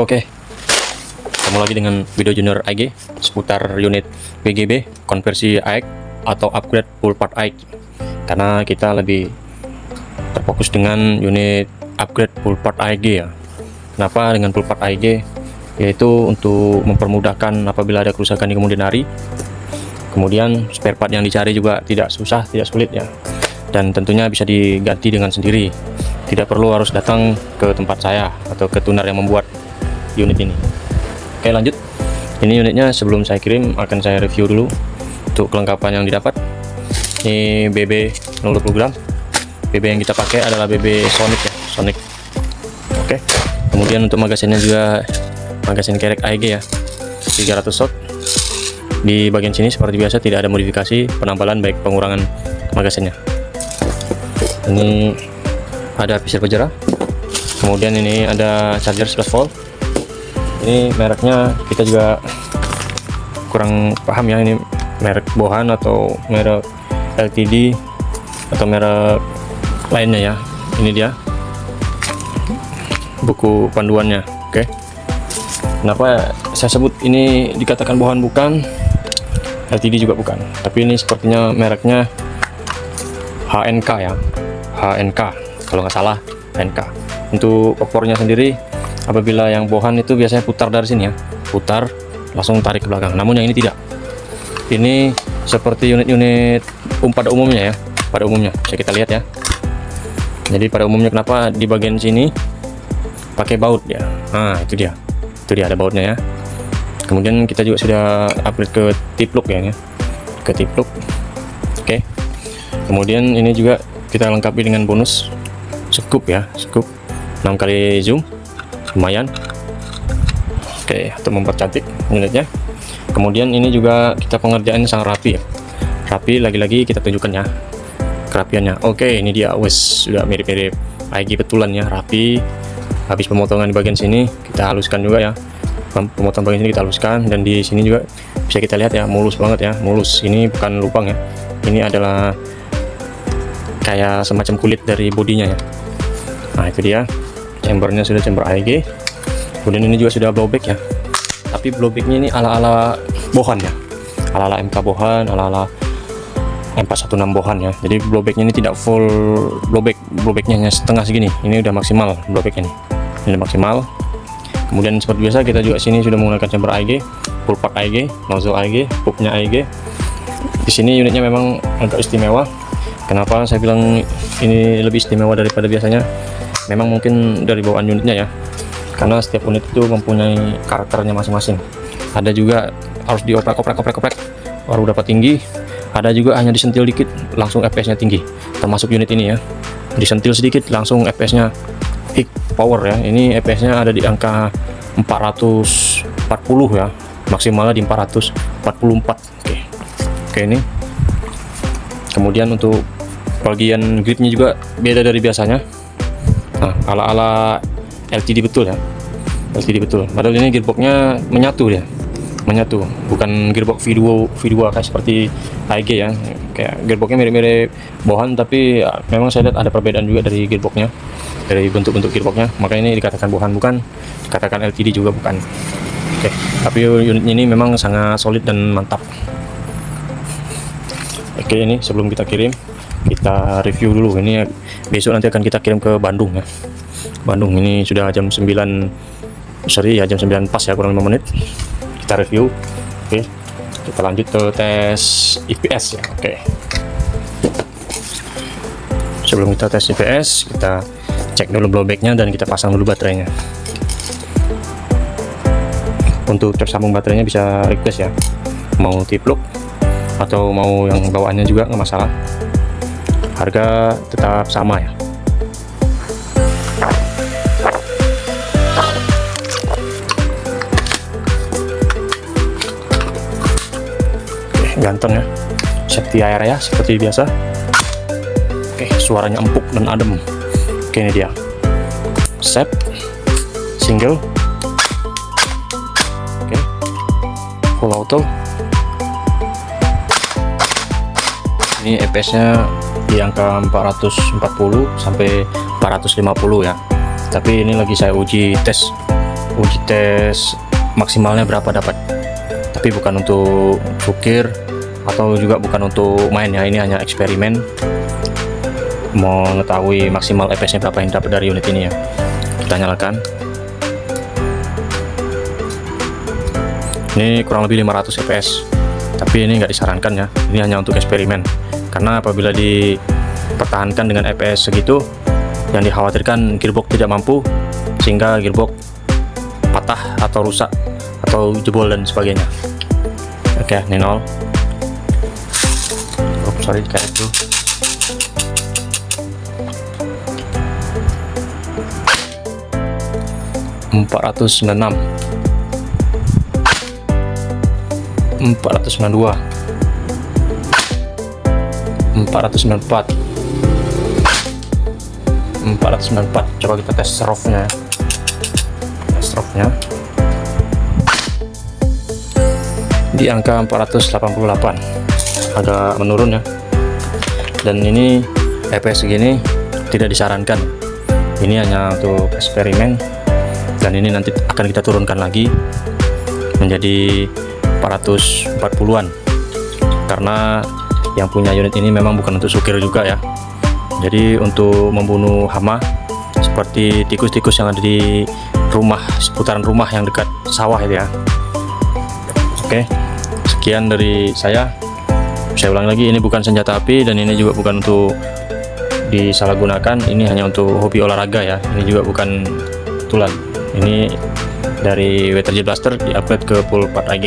Oke, ketemu lagi dengan video Junior AEG seputar unit PGB konversi AEG atau upgrade full part AEG, karena kita lebih terfokus dengan unit upgrade full part AEG ya. Kenapa dengan full part AEG? Yaitu untuk mempermudahkan apabila ada kerusakan di kemudian hari. Kemudian spare part yang dicari juga tidak susah, tidak sulit ya, dan tentunya bisa diganti dengan sendiri, tidak perlu harus datang ke tempat saya atau ke tuner yang membuat unit ini. Oke, lanjut. Ini unitnya sebelum saya kirim akan saya review dulu untuk kelengkapan yang didapat. Ini BB 020 gram. BB yang kita pakai adalah BB Sonic ya, Sonic. Oke. Kemudian untuk magasinnya juga magasin kerek AEG ya, 300 shot. Di bagian sini seperti biasa tidak ada modifikasi, penambalan baik pengurangan magasinnya. Ini ada pisir penjara. Kemudian ini ada charger 11 volt. Ini mereknya kita juga kurang paham ya, ini merek Bohan atau merek LTD atau merek lainnya ya. Ini dia buku panduannya. Oke. Kenapa saya sebut ini dikatakan Bohan bukan, LTD juga bukan, tapi ini sepertinya mereknya HNK ya, HNK kalau nggak salah, HNK. Untuk opornya sendiri, apabila yang Bohan itu biasanya putar dari sini ya, putar langsung tarik ke belakang, namun yang ini tidak. Ini seperti unit-unit pada umumnya ya, pada umumnya bisa kita lihat ya. Jadi pada umumnya kenapa di bagian sini pakai baut ya, nah itu dia ada bautnya ya. Kemudian kita juga sudah upgrade ke tip lock ya, ke tip lock. Oke. Kemudian ini juga kita lengkapi dengan bonus scoop ya, scoop 6 kali zoom, lumayan. Oke, untuk mempercantik unitnya. Kemudian ini juga kita pengerjaannya sangat rapi ya, rapi. Lagi-lagi kita tunjukkan ya kerapiannya. Oke, ini dia, wes sudah mirip-mirip AEG betulan ya, rapi. Habis pemotongan di bagian sini kita haluskan juga ya, pemotongan bagian sini kita haluskan, dan di sini juga bisa kita lihat ya, mulus banget ya, mulus. Ini bukan lubang ya, ini adalah kayak semacam kulit dari bodinya ya. Nah itu dia, chambernya sudah chamber AEG. Kemudian ini juga sudah blowback ya, tapi blowbacknya ini ala-ala Bohan ya, ala-ala MK Bohan, ala-ala M416 Bohan ya. Jadi blowbacknya ini tidak full blowback, blowbacknya hanya setengah segini. Ini udah maksimal blowbacknya ini maksimal. Kemudian seperti biasa kita juga sini sudah menggunakan chamber AEG, full part AEG, nozzle AEG, pupnya AEG. Di sini unitnya memang agak istimewa. Kenapa saya bilang ini lebih istimewa daripada biasanya? Memang mungkin dari bawaan unitnya ya, karena setiap unit itu mempunyai karakternya masing-masing. Ada juga harus dioprek baru dapat tinggi. Ada juga hanya disentil dikit langsung FPS-nya tinggi. Termasuk unit ini ya, disentil sedikit langsung FPS-nya peak power ya. Ini FPS-nya ada di angka 440 ya, maksimalnya di 444. Oke, ini. Kemudian untuk bagian gripnya juga beda dari biasanya. Nah, ala-ala LTD betul ya, LTD betul. Padahal ini gearboxnya menyatu dia, menyatu, bukan gearbox V2 kayak seperti AEG ya. Kayak gearboxnya mirip-mirip Bohan, tapi ya, memang saya lihat ada perbedaan juga dari gearboxnya, dari bentuk-bentuk gearboxnya. Makanya ini dikatakan Bohan bukan, dikatakan LTD juga bukan. Oke, tapi unit ini memang sangat solid dan mantap. Oke, ini sebelum kita kirim, kita review dulu. Ini besok nanti akan kita kirim ke Bandung ya, Bandung. Ini sudah jam 9, sorry ya, jam 9 pas ya, kurang 5 menit kita review. Oke, kita lanjut ke tes IPS ya. Oke, sebelum kita tes IPS, kita cek dulu blowbacknya dan kita pasang dulu baterainya. Untuk tersambung baterainya bisa request ya, mau tip lock atau mau yang bawaannya juga nggak masalah, harga tetap sama ya. Ganteng ya, safety air ya seperti biasa. Oke, suaranya empuk dan adem. Oke, ini dia, set single. Oke, full auto. Ini FPS nya di angka 440 sampai 450 ya, tapi ini lagi saya uji tes uji tes maksimalnya berapa dapat, tapi bukan untuk sukir atau juga bukan untuk main ya. Ini hanya eksperimen mau mengetahui maksimal FPS nya berapa yang dapat dari unit ini ya. Kita nyalakan. Ini kurang lebih 500 fps, tapi ini nggak disarankan ya. Ini hanya untuk eksperimen, karena apabila dipertahankan dengan fps segitu, yang dikhawatirkan gearbox tidak mampu, sehingga gearbox patah atau rusak atau jebol dan sebagainya. Oke, ini 0. Oh, sorry, kayak itu. ...496... ...492... ...494... ...494... Coba kita tes rough-nya. Tes rough-nya di angka 488, agak menurun ya. Dan ini FPS segini tidak disarankan. Ini hanya untuk eksperimen, dan ini nanti akan kita turunkan lagi menjadi 440-an, karena yang punya unit ini memang bukan untuk sukir juga ya. Jadi untuk membunuh hama seperti tikus-tikus yang ada di rumah, seputaran rumah yang dekat sawah itu ya. Oke, sekian dari saya. Saya ulang lagi, ini bukan senjata api dan ini juga bukan untuk disalahgunakan. Ini hanya untuk hobi olahraga ya. Ini juga bukan tulan. Ini dari WTRJ Blaster di-upgrade ke full 4 AG.